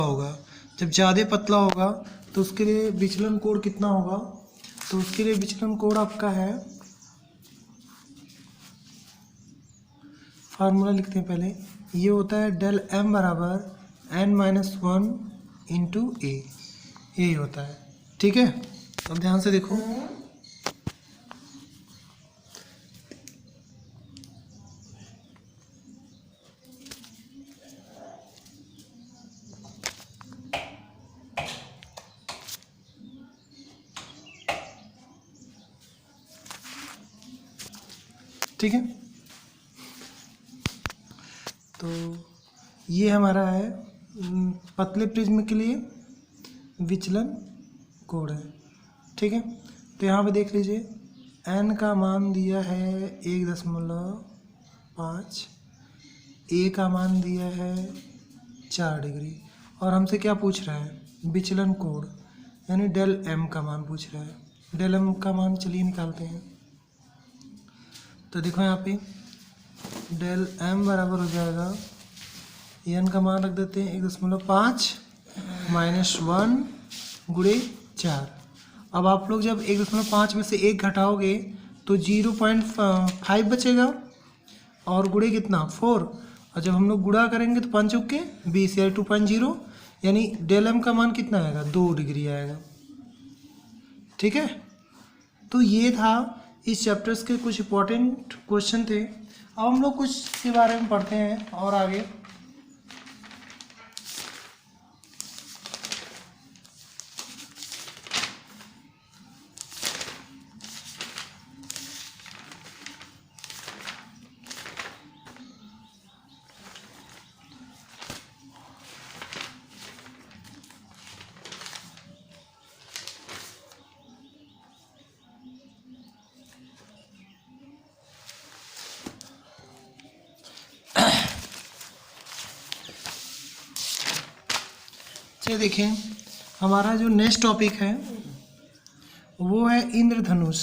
होगा, जब ज़्यादा पतला होगा तो उसके लिए विचलन कोण कितना होगा, तो उसके लिए विचलन कोण आपका है, फार्मूला लिखते हैं पहले, ये होता है डेल एम बराबर n-1 इंटू ए, यही होता है। ठीक है, अब ध्यान से देखो, ठीक है, तो ये हमारा है पतले प्रिज्म के लिए विचलन कोण है। ठीक है, तो यहाँ पे देख लीजिए n का मान दिया है 1.5, a का मान दिया है 4 डिग्री, और हमसे क्या पूछ रहा है, विचलन कोण यानी डेल m का मान पूछ रहा है। डेल m का मान चलिए निकालते हैं। तो देखो यहाँ पे डेल m बराबर हो जाएगा, n का मान रख देते हैं 1.5 माइनस 1 गुणे 4। अब आप लोग जब 1.5 में से 1 घटाओगे तो 0.5 बचेगा, और गुणे कितना 4, और जब हम लोग गुणा करेंगे तो 5 चौके 20 या 2.0, यानी डेल m का मान कितना आएगा, 2 डिग्री आएगा। ठीक है, तो ये था इस चैप्टर्स के कुछ इंपॉर्टेंट क्वेश्चन थे। अब हम लोग कुछ के बारे में पढ़ते हैं और आगे। चलिए देखें, हमारा जो नेक्स्ट टॉपिक है वो है इंद्रधनुष।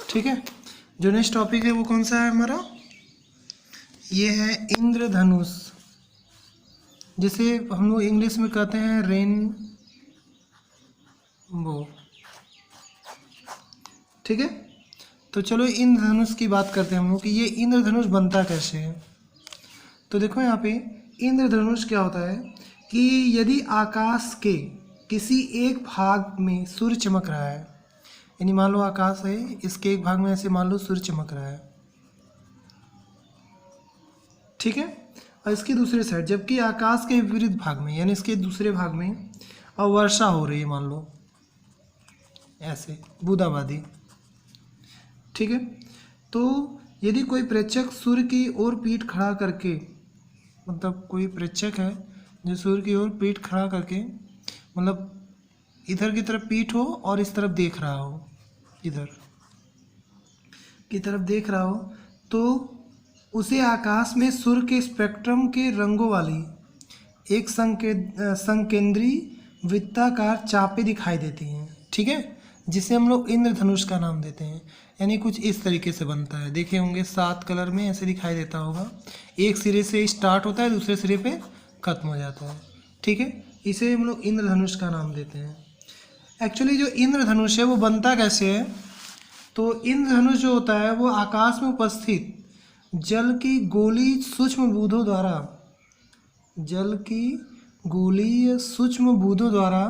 ठीक है, जो नेक्स्ट टॉपिक है वो कौन सा है हमारा, ये है इंद्रधनुष, जिसे हम लोग इंग्लिश में कहते हैं रेनबो। ठीक है, तो चलो इंद्रधनुष की बात करते हैं हम लोग कि ये इंद्रधनुष बनता कैसे है। तो देखो यहाँ पे इंद्रधनुष क्या होता है कि यदि आकाश के किसी एक भाग में सूर्य चमक रहा है, यानी मान लो आकाश है, इसके एक भाग में ऐसे मान लो सूर्य चमक रहा है, ठीक है, और इसके दूसरे साइड जबकि आकाश के विपरीत भाग में यानी इसके दूसरे भाग में और वर्षा हो रही है, मान लो ऐसे बूंदाबांदी। ठीक है, तो यदि कोई प्रेक्षक सूर्य की ओर पीठ खड़ा करके, मतलब कोई प्रेक्षक है जो सूर्य की ओर पीठ खड़ा करके, मतलब इधर की तरफ पीठ हो और इस तरफ देख रहा हो, इधर की तरफ देख रहा हो, तो उसे आकाश में सूर्य के स्पेक्ट्रम के रंगों वाली एक संकेंद्री वृत्ताकार चापें दिखाई देती हैं। ठीक है, जिसे हम लोग इंद्रधनुष का नाम देते हैं। यानी कुछ इस तरीके से बनता है, देखे होंगे 7 कलर में ऐसे दिखाई देता होगा, एक सिरे से स्टार्ट होता है दूसरे सिरे पे खत्म हो जाता है। ठीक है, इसे हम लोग इंद्रधनुष का नाम देते हैं। एक्चुअली जो इंद्रधनुष है वो बनता कैसे है, तो इंद्रधनुष जो होता है वो आकाश में उपस्थित जल की गोलीय सूक्ष्म बूंदों द्वारा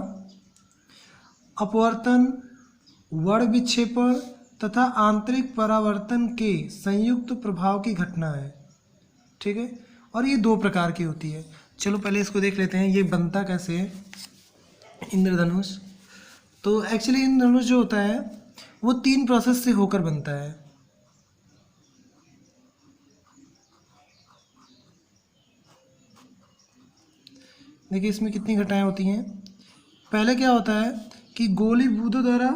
अपवर्तन, वर्ण विक्षेपण तथा आंतरिक परावर्तन के संयुक्त प्रभाव की घटना है। ठीक है, और ये 2 प्रकार की होती है। चलो पहले इसको देख लेते हैं, ये बनता कैसे है इंद्रधनुष। तो एक्चुअली इंद्रधनुष जो होता है वो 3 प्रोसेस से होकर बनता है। देखिए इसमें कितनी घटनाएं होती हैं। पहले क्या होता है कि गोली बूंदों द्वारा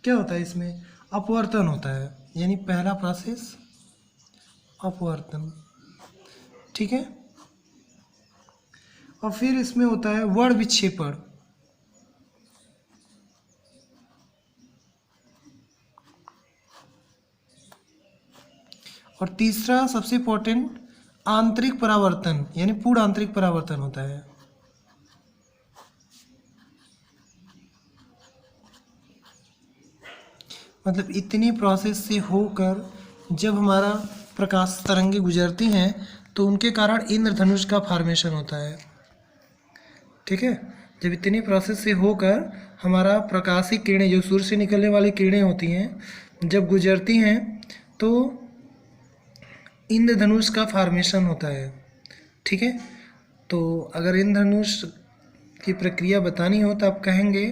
क्या होता है, इसमें अपवर्तन होता है, यानी पहला प्रोसेस अपवर्तन। ठीक है, और फिर इसमें होता है वर्ण विक्षेपण। और तीसरा सबसे इम्पोर्टेंट आंतरिक परावर्तन यानी पूर्ण आंतरिक परावर्तन होता है। मतलब इतनी प्रोसेस से होकर जब हमारा प्रकाश तरंगे गुजरती हैं तो उनके कारण इंद्रधनुष का फॉर्मेशन होता है। ठीक है, जब इतनी प्रोसेस से होकर हमारा प्रकाशिक किरणें जो सूर्य से निकलने वाली किरणें होती हैं जब गुजरती हैं तो इंद्रधनुष का फॉर्मेशन होता है। ठीक है, तो अगर इंद्रधनुष की प्रक्रिया बतानी हो तो आप कहेंगे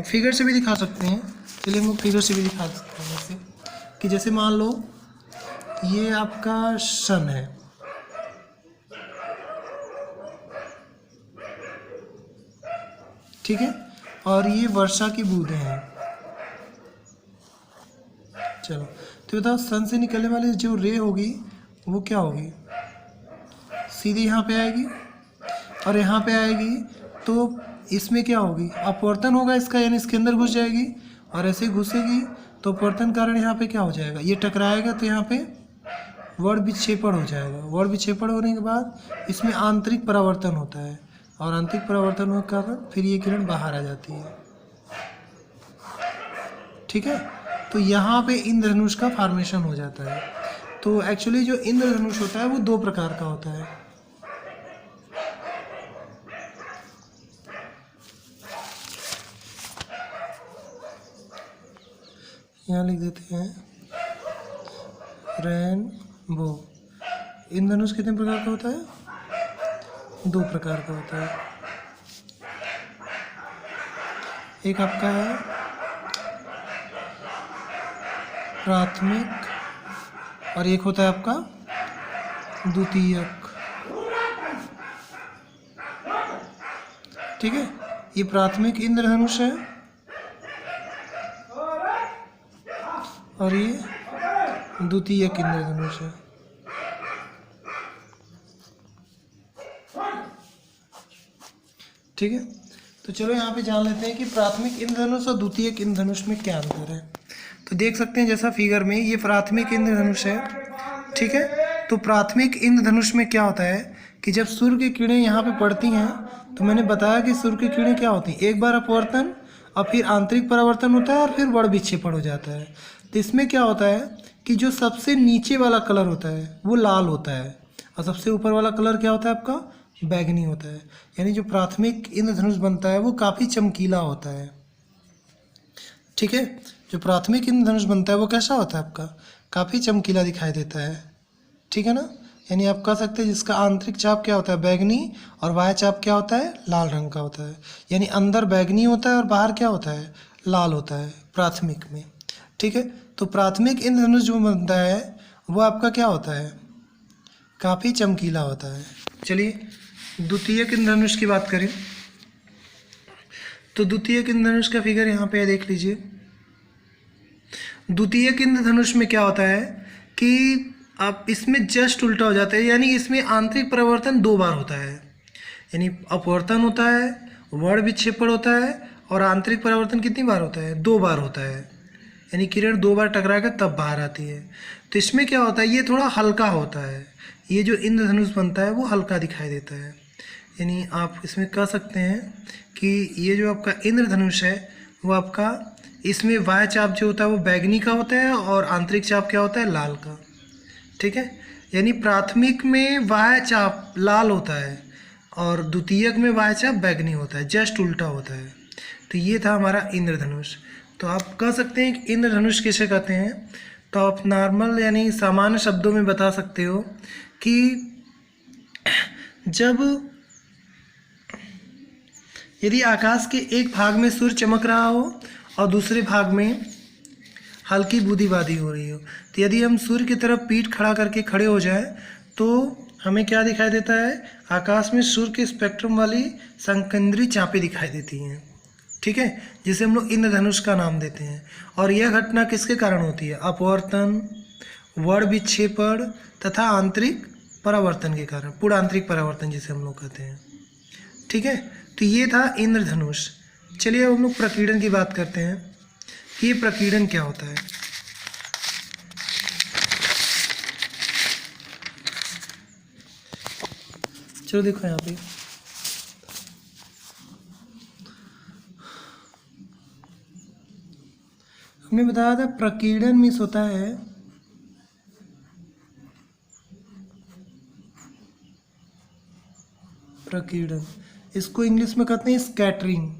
फिगर से भी दिखा सकते हैं। चलिए हम लोग फिगर से भी दिखा सकते हैं, जैसे कि जैसे मान लो ये आपका सन है, ठीक है, और ये वर्षा की बूंदें हैं। चलो तो बताओ सन से निकलने वाली जो रे होगी वो क्या होगी, सीधी यहाँ पे आएगी और यहाँ पे आएगी, तो इसमें क्या होगी, अपवर्तन होगा इसका, यानी इसके अंदर घुस जाएगी और ऐसे घुसेगी तो अपवर्तन कारण यहाँ पे क्या हो जाएगा, ये टकराएगा तो यहाँ पे वर्ण विक्षेपण हो जाएगा। वर्ण विक्षेपण होने के बाद इसमें आंतरिक परावर्तन होता है और आंतरिक परावर्तन होने के कारण फिर ये किरण बाहर आ जाती है। ठीक है, तो यहाँ पे इंद्रधनुष का फॉर्मेशन हो जाता है। तो एक्चुअली जो इंद्रधनुष होता है वो दो प्रकार का होता है। यहाँ लिख देते हैं रेनबो। इंद्रधनुष कितने प्रकार का होता है, दो प्रकार का होता है। एक आपका है प्राथमिक और एक होता है आपका द्वितीयक। ठीक है, ये प्राथमिक इंद्रधनुष है और ये द्वितीयक इंद्रधनुष है। ठीक है, तो चलो यहाँ पे जान लेते हैं कि प्राथमिक इंद्रधनुष और द्वितीयक इंद्रधनुष में क्या अंतर है। तो देख सकते हैं जैसा फिगर में ये प्राथमिक इंद्रधनुष है। ठीक है, तो प्राथमिक इंद्रधनुष में क्या होता है कि जब सूर्य की किरणें यहाँ पे पड़ती हैं तो मैंने बताया कि सूर्य की किरणें क्या होती हैं, एक बार अपवर्तन और फिर आंतरिक परावर्तन होता है और फिर वर्ण विक्षेपण हो जाता है। तो इसमें क्या होता है कि जो सबसे नीचे वाला कलर होता है वो लाल होता है और सबसे ऊपर वाला कलर क्या होता है आपका, बैगनी होता है। यानी जो प्राथमिक इंद्रधनुष बनता है वो काफ़ी चमकीला होता है। ठीक है, जो प्राथमिक इंद्रधनुष बनता है वो कैसा होता है आपका, काफ़ी चमकीला दिखाई देता है। ठीक है ना, यानी आप कह सकते हैं जिसका आंतरिक चाप क्या होता है, बैगनी, और बाह्य चाप क्या होता है, लाल रंग का होता है। यानी अंदर बैगनी होता है और बाहर क्या होता है, लाल होता है प्राथमिक में। ठीक है, तो प्राथमिक इंद्रधनुष जो बनता है वो आपका क्या होता है, काफ़ी चमकीला होता है। चलिए द्वितीयक इंद्रधनुष की बात करें तो द्वितीयक इंद्रधनुष का फिगर यहाँ पे देख लीजिए। द्वितीयक इंद्रधनुष में क्या होता है कि आप इसमें जस्ट उल्टा हो जाता है, यानी इसमें आंतरिक परावर्तन दो बार होता है। यानी अपवर्तन होता है, वर्ण विक्षेपण होता है और आंतरिक परावर्तन कितनी बार होता है, दो बार होता है। यानी किरण दो बार टकरा कर तब बाहर आती है। तो इसमें क्या होता है, ये थोड़ा हल्का होता है, ये जो इंद्रधनुष बनता है वो हल्का दिखाई देता है। यानी आप इसमें कह सकते हैं कि ये जो आपका इंद्रधनुष है वो आपका, इसमें बाह्य चाप जो होता है वो बैगनी का होता है और आंतरिक चाप क्या होता है, लाल का। ठीक है, यानी प्राथमिक में बाह्य चाप लाल होता है और द्वितीयक में बाह्य चाप बैगनी होता है, जस्ट उल्टा होता है। तो ये था हमारा इंद्रधनुष। तो आप कह सकते हैं कि इंद्रधनुष किसे कहते हैं, तो आप नॉर्मल यानी सामान्य शब्दों में बता सकते हो कि जब यदि आकाश के एक भाग में सूर्य चमक रहा हो और दूसरे भाग में हल्की बूंदीबांदी हो रही हो, तो यदि हम सूर्य की तरफ पीठ खड़ा करके खड़े हो जाए तो हमें क्या दिखाई देता है, आकाश में सूर्य के स्पेक्ट्रम वाली संकेंद्री चापें दिखाई देती हैं। ठीक है, जिसे हम लोग इंद्रधनुष का नाम देते हैं। और यह घटना किसके कारण होती है, अपवर्तन, वर्ण विक्षेपण तथा आंतरिक परावर्तन के कारण, पूर्ण आंतरिक परावर्तन जिसे हम लोग कहते हैं। ठीक है, तो ये था इंद्रधनुष। चलिए अब हम लोग प्रकीर्णन की बात करते हैं कि ये प्रकीर्णन क्या होता है। चलो देखो यहाँ पे हमने बताया था प्रकीर्णन मीन्स होता है प्रकीर्णन, इसको इंग्लिश में कहते हैं स्कैटरिंग।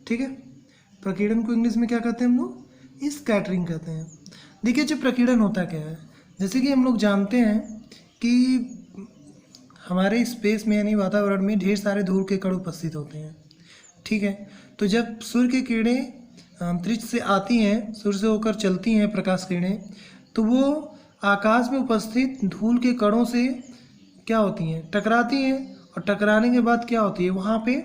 ठीक है, प्रकीर्णन को इंग्लिश में क्या कहते हैं हम लोग? स्कैटरिंग कहते हैं। देखिए जो प्रकीर्णन होता क्या है, जैसे कि हम लोग जानते हैं कि हमारे स्पेस में यानी वातावरण में ढेर सारे धूल के कण उपस्थित होते हैं। ठीक है, तो जब सूर्य की किरणें अंतरिक्ष से आती हैं, सूर्य से होकर चलती हैं प्रकाश किरणें, तो वो आकाश में उपस्थित धूल के कणों से क्या होती हैं? टकराती हैं, और टकराने के बाद क्या होती है? वहाँ पे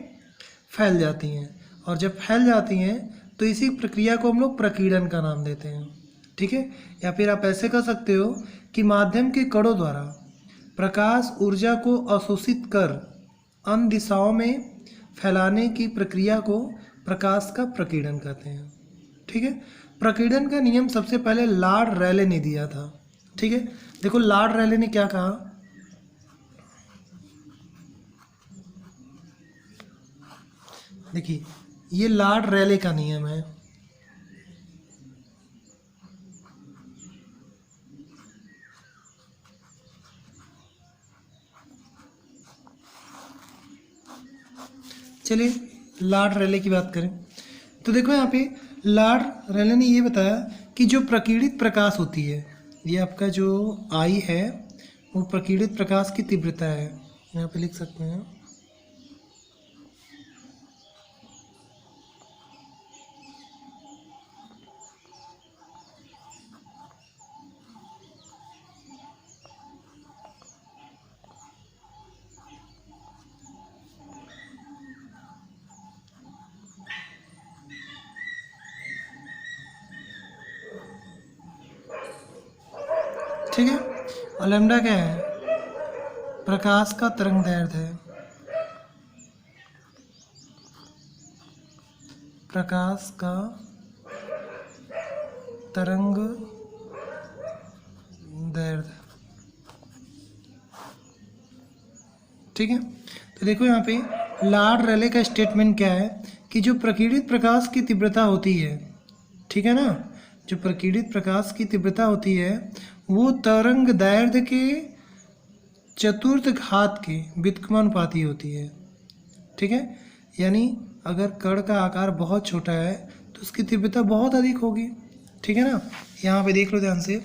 फैल जाती हैं, और जब फैल जाती हैं तो इसी प्रक्रिया को हम लोग प्रकीर्णन का नाम देते हैं। ठीक है, या फिर आप ऐसे कह सकते हो कि माध्यम के कणों द्वारा प्रकाश ऊर्जा को अवशोषित कर अन्य दिशाओं में फैलाने की प्रक्रिया को प्रकाश का प्रकीर्णन कहते हैं। ठीक है, प्रकीर्णन का नियम सबसे पहले लॉर्ड रैले ने दिया था। ठीक है, देखो लॉर्ड रैले ने क्या कहा, देखिए ये लॉर्ड रैले का नियम है। चलिए लॉर्ड रैले की बात करें तो देखो यहाँ पे लॉर्ड रैले ने ये बताया कि जो प्रकीर्णित प्रकाश होती है, ये आपका जो आई है वो प्रकीर्णित प्रकाश की तीव्रता है, यहाँ पे लिख सकते हैं। ठीक है, और लैम्डा क्या है? प्रकाश का तरंग दैर्ध्य है, प्रकाश का तरंग दैर्ध्य। ठीक है, तो देखो यहाँ पे लॉर्ड रैले का स्टेटमेंट क्या है कि जो प्रकीर्णित प्रकाश की तीव्रता होती है, ठीक है ना, जो प्रकीर्णित प्रकाश की तीव्रता होती है वो तरंग दैर्ध्य के चतुर्थ घात के व्युत्क्रमानुपाती होती है। ठीक है, यानी अगर कण का आकार बहुत छोटा है तो उसकी तीव्रता बहुत अधिक होगी। ठीक है ना, यहाँ पे देख लो ध्यान से,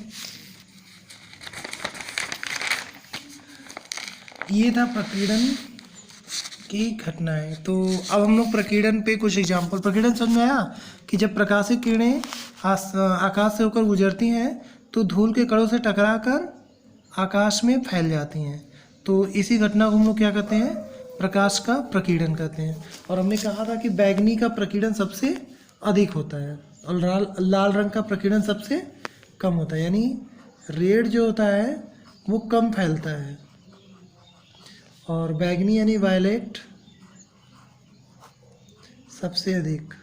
ये था प्रकीर्णन की घटनाएं। तो अब हम लोग प्रकीर्णन पे कुछ एग्जाम्पल, प्रकीर्णन समझ में आया कि जब प्रकाशित किरणें आकाश से होकर गुजरती हैं तो धूल के कणों से टकराकर आकाश में फैल जाती हैं, तो इसी घटना को हम लोग क्या कहते हैं? प्रकाश का प्रकीर्णन कहते हैं। और हमने कहा था कि बैगनी का प्रकीर्णन सबसे अधिक होता है और लाल रंग का प्रकीर्णन सबसे कम होता है, यानी रेड जो होता है वो कम फैलता है और बैगनी यानी वायलेट सबसे अधिक।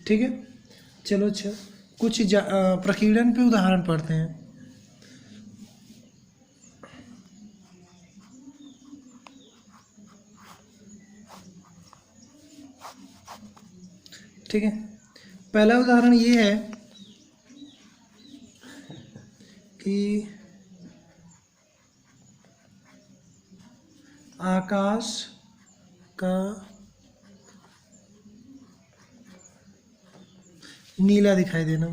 ठीक है, चलो अच्छा कुछ प्रकीर्णन पे उदाहरण पढ़ते हैं। ठीक है, पहला उदाहरण ये है कि आकाश का नीला दिखाई देना।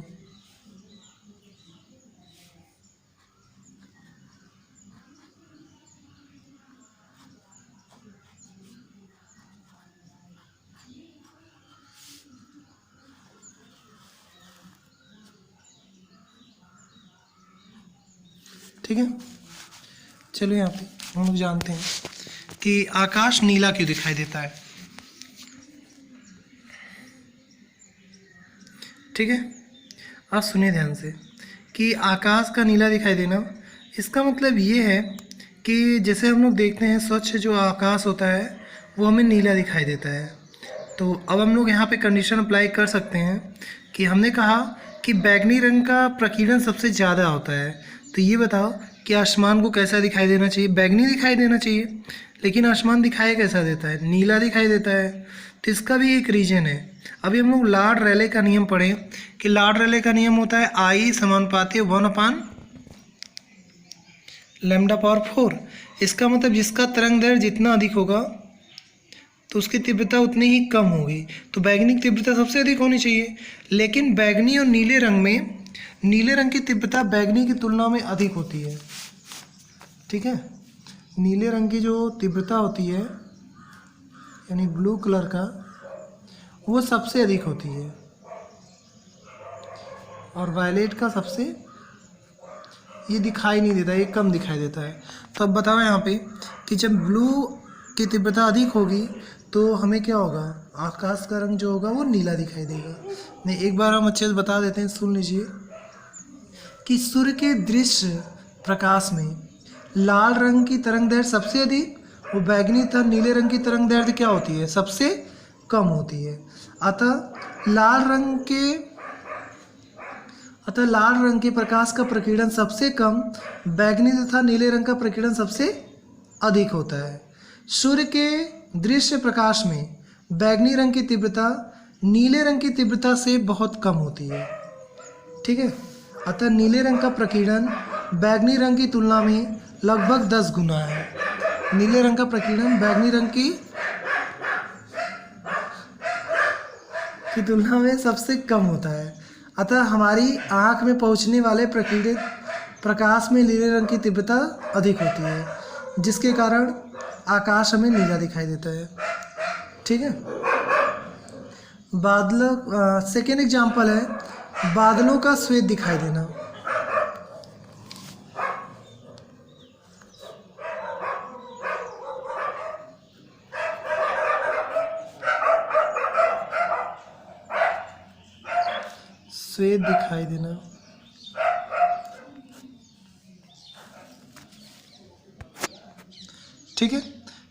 ठीक है, चलो यहाँ पे हम लोग जानते हैं कि आकाश नीला क्यों दिखाई देता है। ठीक है, आप सुनिए ध्यान से कि आकाश का नीला दिखाई देना, इसका मतलब ये है कि जैसे हम लोग देखते हैं स्वच्छ जो आकाश होता है वो हमें नीला दिखाई देता है। तो अब हम लोग यहाँ पे कंडीशन अप्लाई कर सकते हैं कि हमने कहा कि बैगनी रंग का प्रकीर्णन सबसे ज़्यादा होता है। तो ये बताओ कि आसमान को कैसा दिखाई देना चाहिए? बैगनी दिखाई देना चाहिए, लेकिन आसमान दिखाई कैसा देता है? नीला दिखाई देता है। तो इसका भी एक रीज़न है। अभी हम लोग लॉर्ड रेले का नियम पढ़ें कि लॉर्ड रेले का नियम होता है आई समानुपाती 1/λ/4। इसका मतलब जिसका तरंग दैर्घ्य जितना अधिक होगा तो उसकी तीव्रता उतनी ही कम होगी। तो बैगनी की तीव्रता सबसे अधिक होनी चाहिए, लेकिन बैगनी और नीले रंग में नीले रंग की तीव्रता बैगनी की तुलना में अधिक होती है। ठीक है, नीले रंग की जो तीव्रता होती है यानी ब्लू कलर का, वो सबसे अधिक होती है, और वायलेट का सबसे, ये दिखाई नहीं देता, ये कम दिखाई देता है। तो अब बताओ यहाँ पे कि जब ब्लू की तीव्रता अधिक होगी तो हमें क्या होगा? आकाश का रंग जो होगा वो नीला दिखाई देगा। नहीं, एक बार हम अच्छे से बता देते हैं, सुन लीजिए कि सूर्य के दृश्य प्रकाश में लाल रंग की तरंग दैर्घ्य सबसे अधिक, और बैगनी तथा नीले रंग की तरंग दैर्घ्य क्या होती है? सबसे कम होती है। अतः लाल रंग के प्रकाश का प्रकीर्णन सबसे कम, बैगनी तथा नीले रंग का प्रकीर्णन सबसे अधिक होता है। सूर्य के दृश्य प्रकाश में बैगनी रंग की तीव्रता नीले रंग की तीव्रता से बहुत कम होती है। ठीक है, अतः नीले रंग का प्रकीर्णन बैगनी रंग की तुलना में लगभग 10 गुना है। नीले रंग का प्रकीर्णन बैगनी रंग की तुलना में सबसे कम होता है। अतः हमारी आँख में पहुँचने वाले प्रकीर्णित प्रकाश में नीले रंग की तीव्रता अधिक होती है, जिसके कारण आकाश हमें नीला दिखाई देता है। ठीक है, बादलों, सेकेंड एग्जाम्पल है बादलों का श्वेत दिखाई देना। श्वेत दिखाई देना, ठीक है।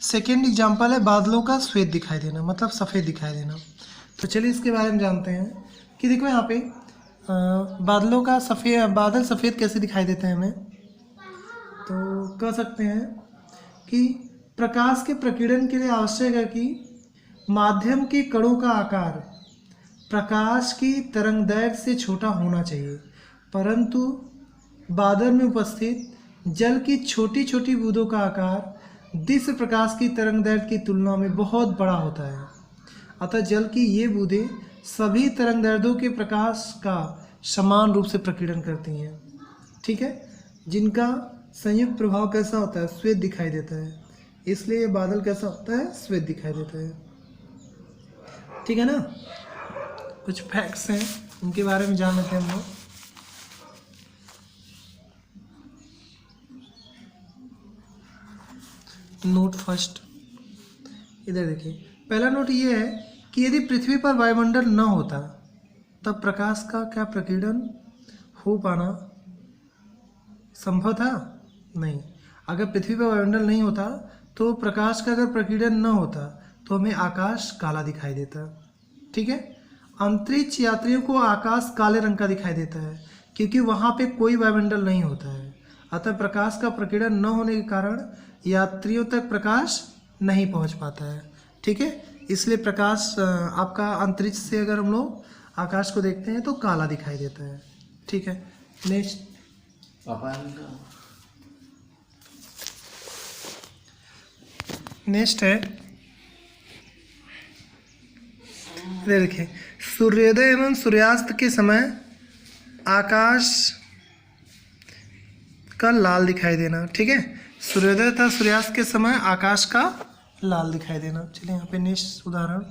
सेकेंड एग्जाम्पल है बादलों का श्वेत दिखाई देना, मतलब सफ़ेद दिखाई देना। तो चलिए इसके बारे में जानते हैं कि देखो यहाँ पे बादलों का बादल सफ़ेद कैसे दिखाई देते हैं हमें। तो कह सकते हैं कि प्रकाश के प्रकीर्णन के लिए आवश्यक है कि माध्यम के कणों का आकार प्रकाश की तरंगदैर्घ्य से छोटा होना चाहिए, परंतु बादल में उपस्थित जल की छोटी छोटी बूंदों का आकार दृश्य प्रकाश की तरंगदैर्घ्य की तुलना में बहुत बड़ा होता है। अतः जल की ये बूंदें सभी तरंगदैर्घ्यों के प्रकाश का समान रूप से प्रकीर्णन करती हैं। ठीक है, जिनका संयुक्त प्रभाव कैसा होता है? श्वेत दिखाई देता है, इसलिए बादल कैसा होता है? श्वेत दिखाई देता है। ठीक है ना, कुछ फैक्ट्स हैं उनके बारे में जान लेते हैं हम लोग। नोट फर्स्ट, इधर देखिए, पहला नोट ये है कि यदि पृथ्वी पर वायुमंडल न होता तब प्रकाश का क्या प्रकीर्णन हो पाना संभव था? नहीं। अगर पृथ्वी पर वायुमंडल नहीं होता तो प्रकाश का अगर प्रकीर्णन न होता तो हमें आकाश काला दिखाई देता। ठीक है, अंतरिक्ष यात्रियों को आकाश काले रंग का दिखाई देता है क्योंकि वहाँ पे कोई वायुमंडल नहीं होता है। अतः प्रकाश का प्रकीर्णन न होने के कारण यात्रियों तक प्रकाश नहीं पहुँच पाता है। ठीक है, इसलिए प्रकाश आपका अंतरिक्ष से अगर हम लोग आकाश को देखते हैं तो काला दिखाई देता है। ठीक है, नेक्स्ट है, देखिए, सूर्योदय एवं सूर्यास्त के समय आकाश का लाल दिखाई देना। ठीक है, सूर्योदय तथा सूर्यास्त के समय आकाश का लाल दिखाई देना। चलिए यहाँ पे नेक्स्ट उदाहरण,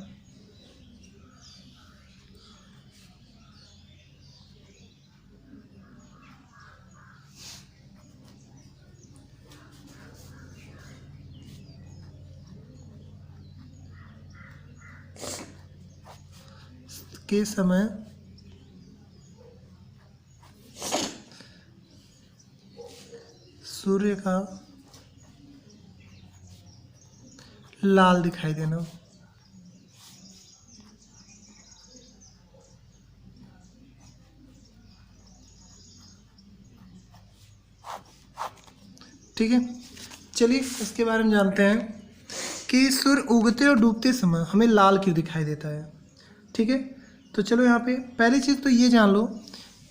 के समय सूर्य का लाल दिखाई देना। ठीक है, चलिए इसके बारे में जानते हैं कि सूर्य उगते और डूबते समय हमें लाल क्यों दिखाई देता है। ठीक है, तो चलो यहाँ पे पहली चीज़ तो ये जान लो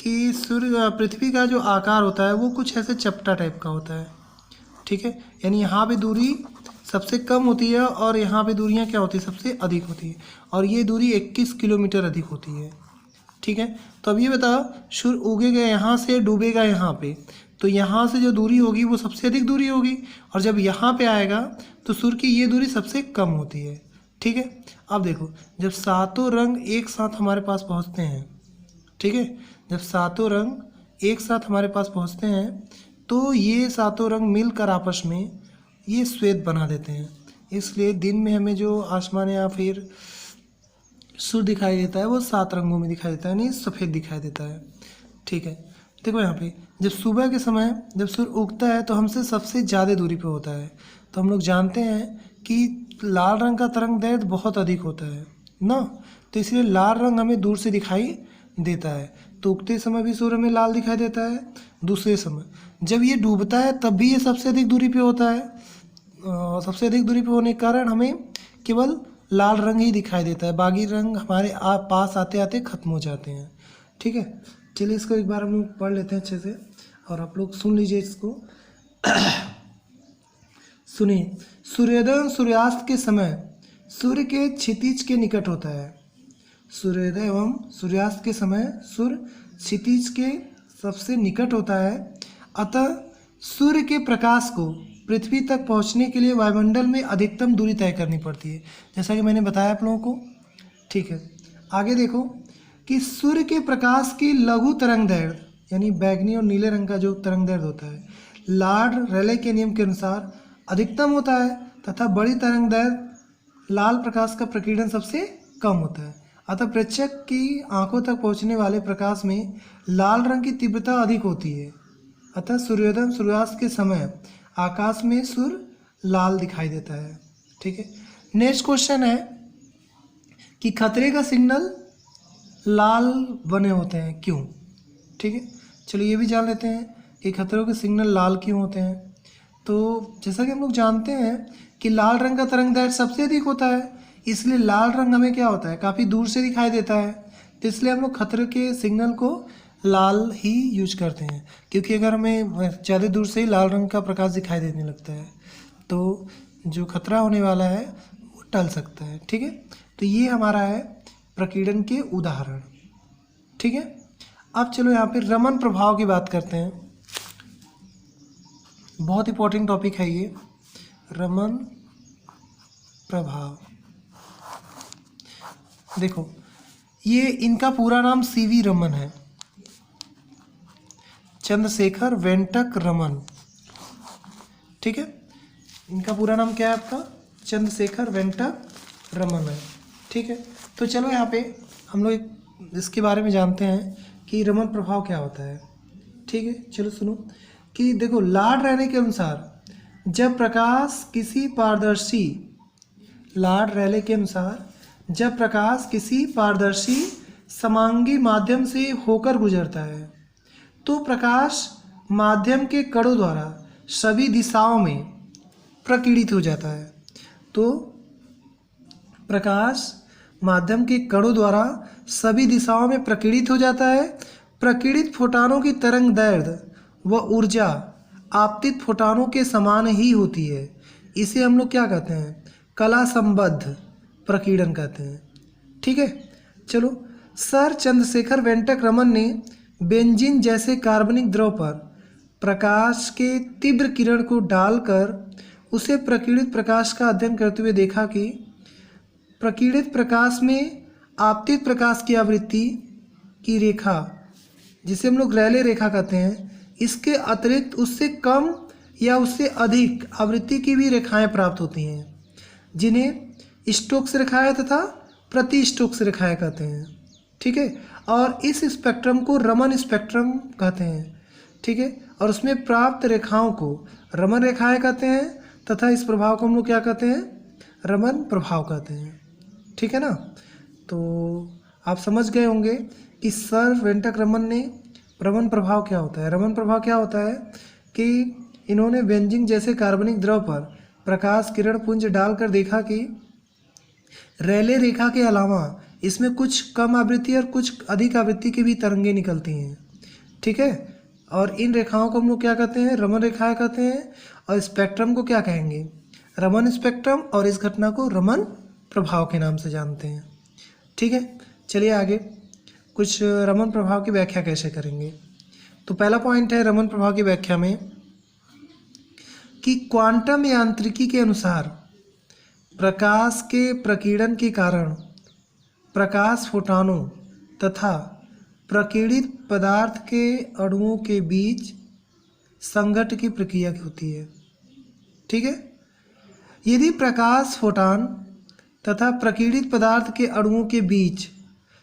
कि सूर्य पृथ्वी का जो आकार होता है वो कुछ ऐसे चपटा टाइप का होता है। ठीक है, यानी यहाँ पे दूरी सबसे कम होती है और यहाँ पे दूरियाँ क्या होती है, सबसे अधिक होती है, और ये दूरी 21 किलोमीटर अधिक होती है। ठीक है, तो अब ये बताओ सूर्य उगेगा यहाँ से, डूबेगा यहाँ पे, तो यहाँ से जो दूरी होगी वो सबसे अधिक दूरी होगी, और जब यहाँ पे आएगा तो सूर्य की ये दूरी सबसे कम होती है। ठीक है, अब देखो जब सातों रंग एक साथ हमारे पास पहुँचते हैं, ठीक है, जब सातों रंग एक साथ हमारे पास पहुँचते हैं तो ये सातों रंग मिलकर आपस में ये श्वेत बना देते हैं। इसलिए दिन में हमें जो आसमान या फिर सूर्य दिखाई देता है वो 7 रंगों में दिखाई देता है, नहीं सफ़ेद दिखाई देता है। ठीक है, देखो यहाँ पे जब सुबह के समय जब सूर्य उगता है तो हमसे सबसे ज़्यादा दूरी पे होता है, तो हम लोग जानते हैं कि लाल रंग का तरंग दैर्घ्य बहुत अधिक होता है ना, तो इसलिए लाल रंग हमें दूर से दिखाई देता है। तो उगते समय भी सूर्य में लाल दिखाई देता है, दूसरे समय जब ये डूबता है तब भी ये सबसे अधिक दूरी पे होता है। सबसे अधिक दूरी पे होने के कारण हमें केवल लाल रंग ही दिखाई देता है, बाकी रंग हमारे पास आते आते ख़त्म हो जाते हैं। ठीक है, चलिए इसको एक बार हम लोग पढ़ लेते हैं अच्छे से, और आप लोग सुन लीजिए इसको। सुनिए, सूर्योदय सूर्यास्त के समय सूर्य के क्षितिज के निकट होता है। सूर्योदय एवं सूर्यास्त के समय सूर्य क्षितिज के सबसे निकट होता है, अतः सूर्य के प्रकाश को पृथ्वी तक पहुंचने के लिए वायुमंडल में अधिकतम दूरी तय करनी पड़ती है, जैसा कि मैंने बताया आप लोगों को। ठीक है, आगे देखो कि सूर्य के प्रकाश की लघु तरंगदैर्घ्य यानी बैगनी और नीले रंग का जो तरंगदैर्घ्य होता है लॉर्ड रेले के नियम के अनुसार अधिकतम होता है, तथा बड़ी तरंगदैर्घ्य लाल प्रकाश का प्रकीर्णन सबसे कम होता है। अतः प्रेक्षक की आंखों तक पहुंचने वाले प्रकाश में लाल रंग की तीव्रता अधिक होती है। अतः सूर्योदय सूर्यास्त के समय आकाश में सूर्य लाल दिखाई देता है। ठीक है, नेक्स्ट क्वेश्चन है कि खतरे का सिग्नल लाल बने होते हैं क्यों। ठीक है, चलो ये भी जान लेते हैं कि खतरों के सिग्नल लाल क्यों होते हैं। तो जैसा कि हम लोग जानते हैं कि लाल रंग का तरंगदैर्घ्य सबसे अधिक होता है, इसलिए लाल रंग हमें क्या होता है, काफ़ी दूर से दिखाई देता है, तो इसलिए हम लोग खतरे के सिग्नल को लाल ही यूज करते हैं, क्योंकि अगर हमें ज़्यादा दूर से ही लाल रंग का प्रकाश दिखाई देने लगता है तो जो खतरा होने वाला है वो टल सकता है। ठीक है, तो ये हमारा है प्रकीर्णन के उदाहरण। ठीक है, अब चलो यहाँ पे रमन प्रभाव की बात करते हैं। बहुत इंपॉर्टेंट टॉपिक है ये, रमन प्रभाव। देखो ये इनका पूरा नाम सीवी रमन है, चंद्रशेखर वेंकट रमन। ठीक है, इनका पूरा नाम क्या है आपका, चंद्रशेखर वेंकट रमन है। ठीक है, तो चलो यहाँ पे हम लोग इसके बारे में जानते हैं कि रमन प्रभाव क्या होता है। ठीक है, चलो सुनो कि देखो लॉर्ड रेले के अनुसार जब प्रकाश किसी पारदर्शी लॉर्ड रेले के अनुसार जब प्रकाश किसी पारदर्शी समांगी माध्यम से होकर गुजरता है तो प्रकाश माध्यम के कणों द्वारा सभी दिशाओं में प्रकीर्णित हो जाता है। तो प्रकाश माध्यम के कणों द्वारा सभी दिशाओं में प्रकीर्णित हो जाता है। प्रकीर्णित फोटॉनों की तरंग दैर्घ्य व ऊर्जा आपतित फोटॉनों के समान ही होती है। इसे हम लोग क्या कहते हैं, कला संबद्ध प्रकीर्णन कहते हैं। ठीक है, चलो सर चंद्रशेखर वेंकट रमन ने बेंजीन जैसे कार्बनिक द्रव पर प्रकाश के तीव्र किरण को डालकर उसे प्रकीर्णित प्रकाश का अध्ययन करते हुए देखा कि प्रकीर्णित प्रकाश में आपतित प्रकाश की आवृत्ति की रेखा, जिसे हम लोग रेले रेखा कहते हैं, इसके अतिरिक्त उससे कम या उससे अधिक आवृत्ति की भी रेखाएं प्राप्त होती हैं, जिन्हें स्टोक्स रेखाएं तथा प्रति स्टोक्स रेखाएं कहते हैं। ठीक है, और इस स्पेक्ट्रम को रमन स्पेक्ट्रम कहते हैं। ठीक है, और उसमें प्राप्त रेखाओं को रमन रेखाएं कहते हैं तथा इस प्रभाव को हम लोग क्या कहते हैं, रमन प्रभाव कहते हैं। ठीक है ना। तो आप समझ गए होंगे कि सर वेंकटरमन ने रमन प्रभाव क्या होता है। रमन प्रभाव क्या होता है कि इन्होंने बेंजीन जैसे कार्बनिक द्रव पर प्रकाश किरण पुंज डालकर देखा कि रेले रेखा के अलावा इसमें कुछ कम आवृत्ति और कुछ अधिक आवृत्ति की भी तरंगें निकलती हैं। ठीक है। और इन रेखाओं को हम लोग क्या कहते हैं, रमन रेखाएं कहते हैं। और स्पेक्ट्रम को क्या कहेंगे, रमन स्पेक्ट्रम। और इस घटना को रमन प्रभाव के नाम से जानते हैं। ठीक है। चलिए आगे कुछ रमन प्रभाव की व्याख्या कैसे करेंगे। तो पहला पॉइंट है रमन प्रभाव की व्याख्या में कि क्वांटम यांत्रिकी के अनुसार प्रकाश के प्रकीर्णन के कारण प्रकाश फोटॉनों तथा प्रकीर्णित पदार्थ के अणुओं के बीच संघट्ट की प्रक्रिया होती है। ठीक है। यदि प्रकाश फोटॉन तथा प्रकीर्णित पदार्थ के अणुओं के बीच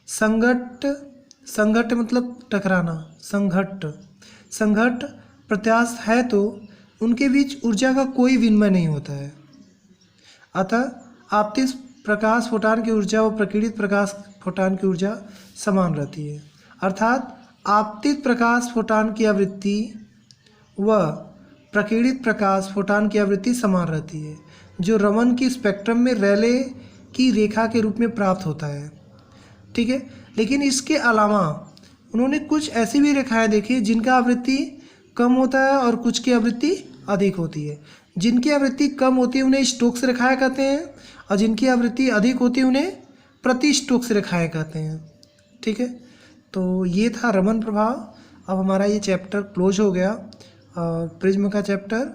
संघट्ट मतलब टकराना, संघट्ट प्रत्यास्थ है तो उनके बीच ऊर्जा का कोई विनिमय नहीं होता है। अतः आपतित प्रकाश फोटॉन की ऊर्जा व प्रकीर्णित प्रकाश फोटॉन की ऊर्जा समान रहती है। अर्थात आपतित प्रकाश फोटॉन की आवृत्ति व प्रकीर्णित प्रकाश फोटॉन की आवृत्ति समान रहती है, जो रमन की स्पेक्ट्रम में रेले की रेखा के रूप में प्राप्त होता है। ठीक है। लेकिन इसके अलावा उन्होंने कुछ ऐसी भी रेखाएं देखी जिनका आवृत्ति कम होता है और कुछ की आवृत्ति अधिक होती है। जिनकी आवृत्ति कम होती है उन्हें स्टोक्स रेखाएं कहते हैं, और जिनकी आवृत्ति अधिक होती है उन्हें प्रति स्टोक्स रेखाएं कहते हैं। ठीक है। तो ये था रमन प्रभाव। अब हमारा ये चैप्टर क्लोज हो गया, प्रिज्म का चैप्टर।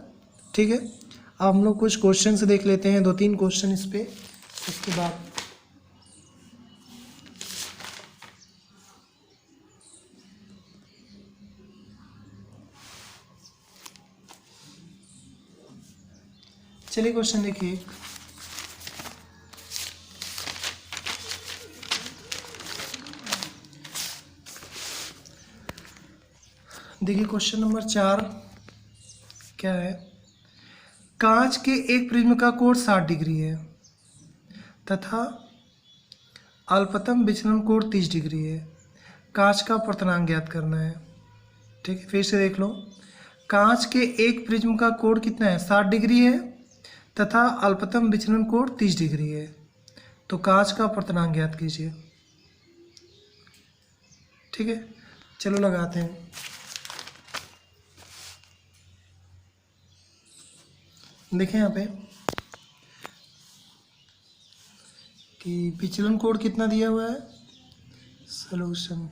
ठीक है। अब हम लोग कुछ क्वेश्चन देख लेते हैं, 2-3 क्वेश्चन इस पे, उसके बाद चलिए क्वेश्चन देखिए। देखिए क्वेश्चन नंबर 4 क्या है। कांच के एक प्रिज्म का कोण 60 डिग्री है तथा अल्पतम विचलन कोण 30 डिग्री है। कांच का अपर्तनांक ज्ञात करना है। ठीक है। फिर से देख लो। कांच के एक प्रिज्म का कोण कितना है, 60 डिग्री है तथा अल्पतम विचलन कोण 30 डिग्री है। तो कांच का अपर्तनांक ज्ञात कीजिए। ठीक है। चलो लगाते हैं। देखें यहाँ पे कि विचलन कोण कितना दिया हुआ है। सॉल्यूशन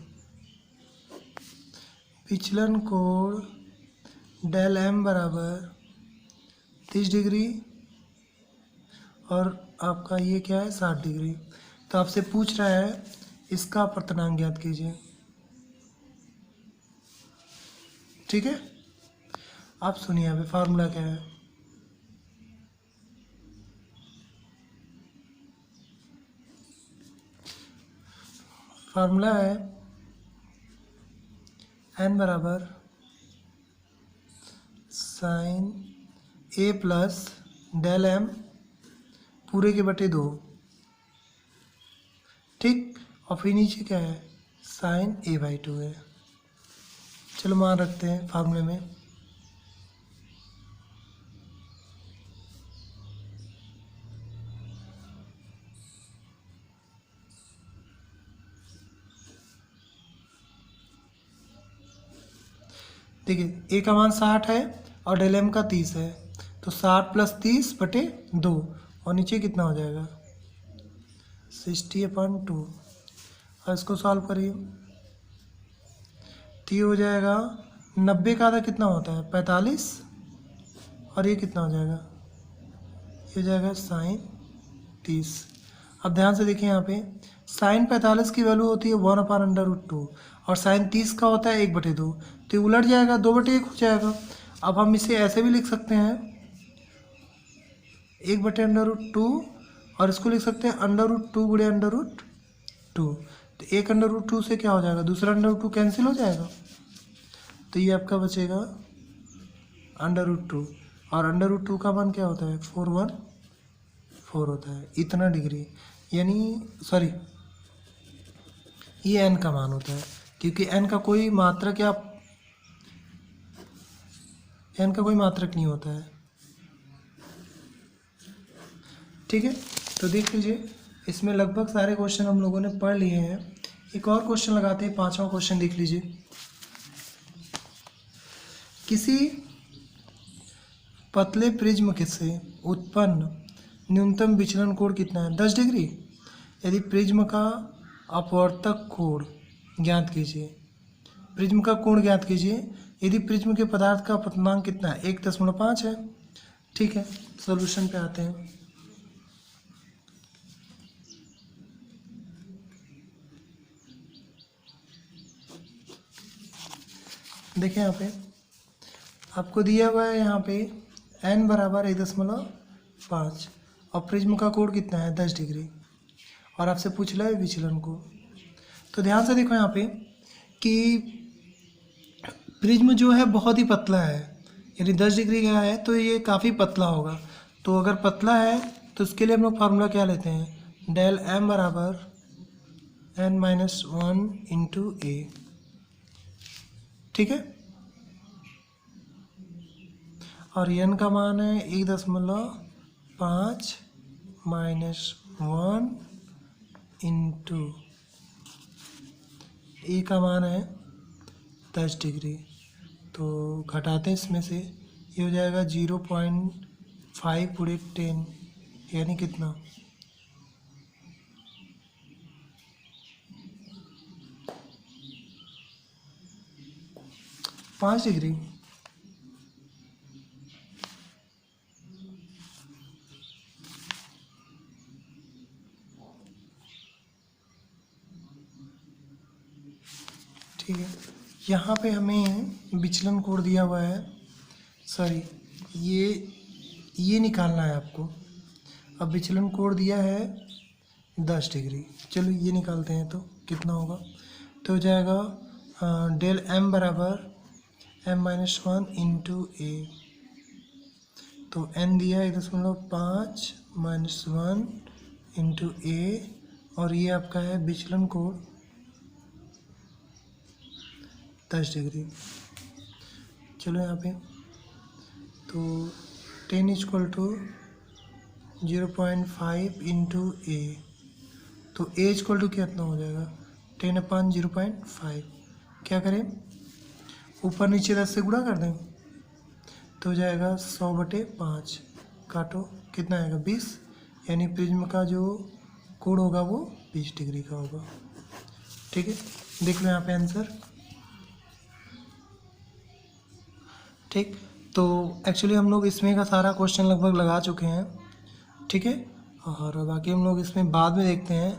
विचलन कोण डेल एम बराबर 30 डिग्री और आपका ये क्या है 60 डिग्री। तो आपसे पूछ रहा है इसका अपर्तनांक ज्ञात कीजिए। ठीक है। आप सुनिए यहाँ पे फार्मूला क्या है। फार्मूला है n बराबर sine a plus del M पूरे के बटे 2। ठीक। और फिर नीचे क्या है, साइन a/2 है। चलो मान रखते हैं फार्मूले में। देखिए a का मान 60 है और डेल एम का 30 है, तो 60 + 30/2 और नीचे कितना हो जाएगा 60/2। और इसको सॉल्व करिए तो ये हो जाएगा 90 का आधा कितना होता है 45, और ये कितना हो जाएगा, ये हो जाएगा साइन 30। अब ध्यान से देखिए यहाँ पे साइन 45 की वैल्यू होती है 1/√2 और साइन 30 का होता है 1/2, तो ये उलट जाएगा 2/1 हो जाएगा। अब हम इसे ऐसे भी लिख सकते हैं 1/√2 और इसको लिख सकते हैं √2 × √2। तो 1/√2 से क्या हो जाएगा, दूसरा √2 कैंसिल हो जाएगा, तो ये आपका बचेगा √2 और √2 का मान क्या होता है 4/1 4 होता है, इतना डिग्री, यानी सॉरी ये n का मान होता है, क्योंकि n का कोई मात्रक या n का कोई मात्रक नहीं होता है। ठीक है, तो देख लीजिए इसमें लगभग सारे क्वेश्चन हम लोगों ने पढ़ लिए हैं। एक और क्वेश्चन लगाते हैं, 5वां क्वेश्चन देख लीजिए। किसी पतले प्रिज्म से उत्पन्न न्यूनतम विचलन कोण कितना है? 10 डिग्री। यदि प्रिज्म का अपवर्तक कोण ज्ञात कीजिए, प्रिज्म का कोण ज्ञात कीजिए। यदि प्रिज्म के पदार्थ का अपवर्तनांक कितना है? 1.5 है। ठीक है, सॉल्यूशन पे आते हैं। देखिए यहाँ पे आपको दिया हुआ है, यहाँ पे n बराबर 1.5 और प्रिज्म का कोण कितना है? 10 डिग्री, और आपसे पूछ रहा है विचलन को। तो ध्यान से देखो यहाँ पे कि प्रिज्म जो है बहुत ही पतला है, यानी 10 डिग्री का है तो ये काफ़ी पतला होगा। तो अगर पतला है तो उसके लिए हम लोग फार्मूला क्या लेते हैं? डेल m बराबर n-1 इंटू ए। ठीक है, और n का मान है 1.5 माइनस 1 इंटू ए का मान है 10 डिग्री। तो घटाते हैं इसमें से, ये हो जाएगा 0.5 पूरे 10, यानी कितना? 5 डिग्री। ठीक है, यहाँ पे हमें विचलन कोण दिया हुआ है, सॉरी ये निकालना है आपको। अब विचलन कोण दिया है 10 डिग्री, चलो ये निकालते हैं तो कितना होगा? तो हो जाएगा डेल m बराबर m-1 इंटू ए। तो n दिया है 1.5 माइनस 1 इंटू ए, और ये आपका है विचलन कोण 10 डिग्री। चलो यहाँ पे तो 10 इक्वल टू 0.5 इंटू ए, तो ए इक्वल टू कितना हो जाएगा? 10/0.5। क्या करें, ऊपर नीचे 10 से गुणा कर दें तो हो जाएगा 100/5। काटो, कितना आएगा? 20, यानी प्रिज्म का जो कोण होगा वो 20 डिग्री का होगा। ठीक है, देख लो यहाँ पे आंसर। ठीक, तो एक्चुअली हम लोग इसमें का सारा क्वेश्चन लगभग लगा चुके हैं। ठीक है, और बाकी हम लोग इसमें बाद में देखते हैं,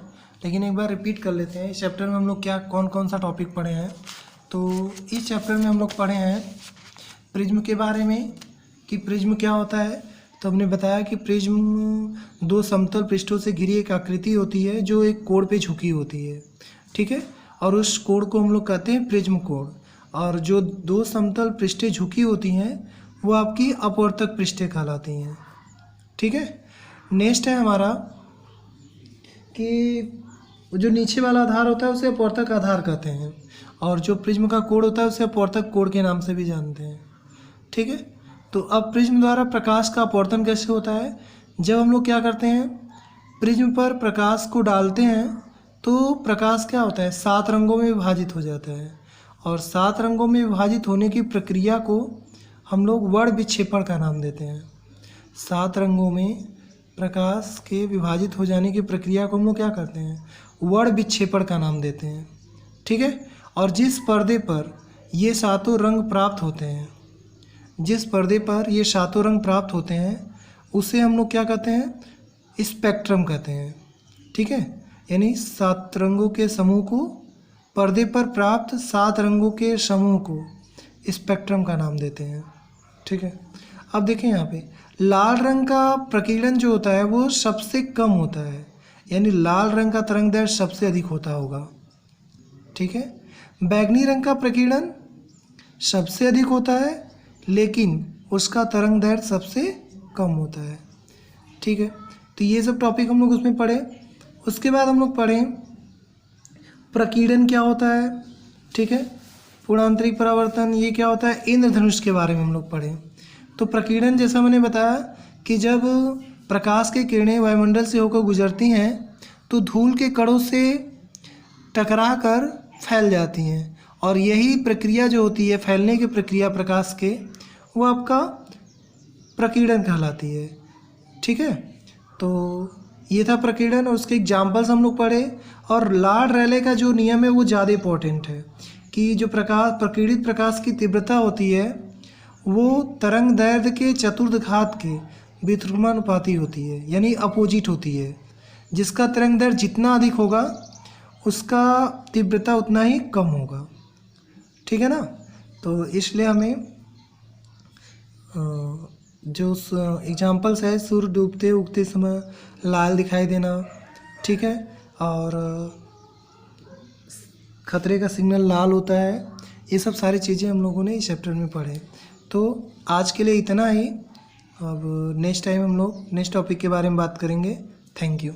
लेकिन एक बार रिपीट कर लेते हैं इस चैप्टर में हम लोग क्या कौन कौन सा टॉपिक पढ़े हैं। तो इस चैप्टर में हम लोग पढ़े हैं प्रिज्म के बारे में कि प्रिज्म क्या होता है। तो हमने बताया कि प्रिज्म 2 समतल पृष्ठों से घिरी एक आकृति होती है जो एक कोण पे झुकी होती है। ठीक है, और उस कोण को हम लोग कहते हैं प्रिज्म कोण। और जो 2 समतल पृष्ठें झुकी होती हैं वो आपकी अपवर्तक पृष्ठें कहलाती हैं। ठीक है, नेक्स्ट है हमारा कि जो नीचे वाला आधार होता है उसे अपवर्तक आधार कहते हैं, और जो प्रिज्म का कोण होता है उसे अपवर्तक कोण के नाम से भी जानते हैं। ठीक है, तो अब प्रिज्म द्वारा प्रकाश का अपवर्तन कैसे होता है? जब हम लोग क्या करते हैं, प्रिज्म पर प्रकाश को डालते हैं तो प्रकाश क्या होता है? 7 रंगों में विभाजित हो जाता है, और 7 रंगों में विभाजित होने की प्रक्रिया को हम लोग वर्ण विक्षेपण का नाम देते हैं। 7 रंगों में प्रकाश के विभाजित हो जाने की प्रक्रिया को हम लोग क्या करते हैं? वर्ण विक्षेपण का नाम देते हैं। ठीक है, और जिस पर्दे पर ये 7 रंग प्राप्त होते हैं, जिस पर्दे पर ये 7 रंग प्राप्त होते हैं उसे हम लोग क्या कहते हैं? स्पेक्ट्रम कहते हैं। ठीक है, यानी 7 रंगों के समूह को, पर्दे पर प्राप्त 7 रंगों के समूह को स्पेक्ट्रम का नाम देते हैं। ठीक है, अब देखें यहाँ पे लाल रंग का प्रकीर्णन जो होता है वो सबसे कम होता है, यानी लाल रंग का तरंग दैर्घ्य सबसे अधिक होता होगा। ठीक है, बैंगनी रंग का प्रकीर्णन सबसे अधिक होता है लेकिन उसका तरंग दैर्घ्य सबसे कम होता है। ठीक है, तो ये सब टॉपिक हम लोग उसमें पढ़े। उसके बाद हम लोग पढ़े प्रकीर्णन क्या होता है, ठीक है, पूर्णांतरिक परावर्तन ये क्या होता है, इंद्रधनुष के बारे में हम लोग पढ़े। तो प्रकीर्णन जैसा मैंने बताया कि जब प्रकाश की किरणें वायुमंडल से होकर गुजरती हैं तो धूल के कणों से टकरा कर फैल जाती हैं, और यही प्रक्रिया जो होती है फैलने की प्रक्रिया प्रकाश के, वो आपका प्रकीर्णन कहलाती है, ठीक है। तो ये था प्रकीर्णन और उसके एग्जाम्पल्स हम लोग पढ़े। और लॉर्ड रेले का जो नियम है वो ज़्यादा इंपॉर्टेंट है कि जो प्रकीर्णित प्रकाश की तीव्रता होती है वो तरंग दैर्ध्य के चतुर्थघात के व्युत्क्रमानुपाती होती है, यानी अपोजिट होती है। जिसका तरंग दैर्ध्य जितना अधिक होगा उसका तीव्रता उतना ही कम होगा, ठीक है ना। तो इसलिए हमें जो एग्जाम्पल्स है, सूर्य डूबते उगते समय लाल दिखाई देना, ठीक है, और खतरे का सिग्नल लाल होता है, ये सब सारी चीज़ें हम लोगों ने इस चैप्टर में पढ़े। तो आज के लिए इतना ही। अब नेक्स्ट टाइम हम लोग नेक्स्ट टॉपिक के बारे में बात करेंगे। Thank you.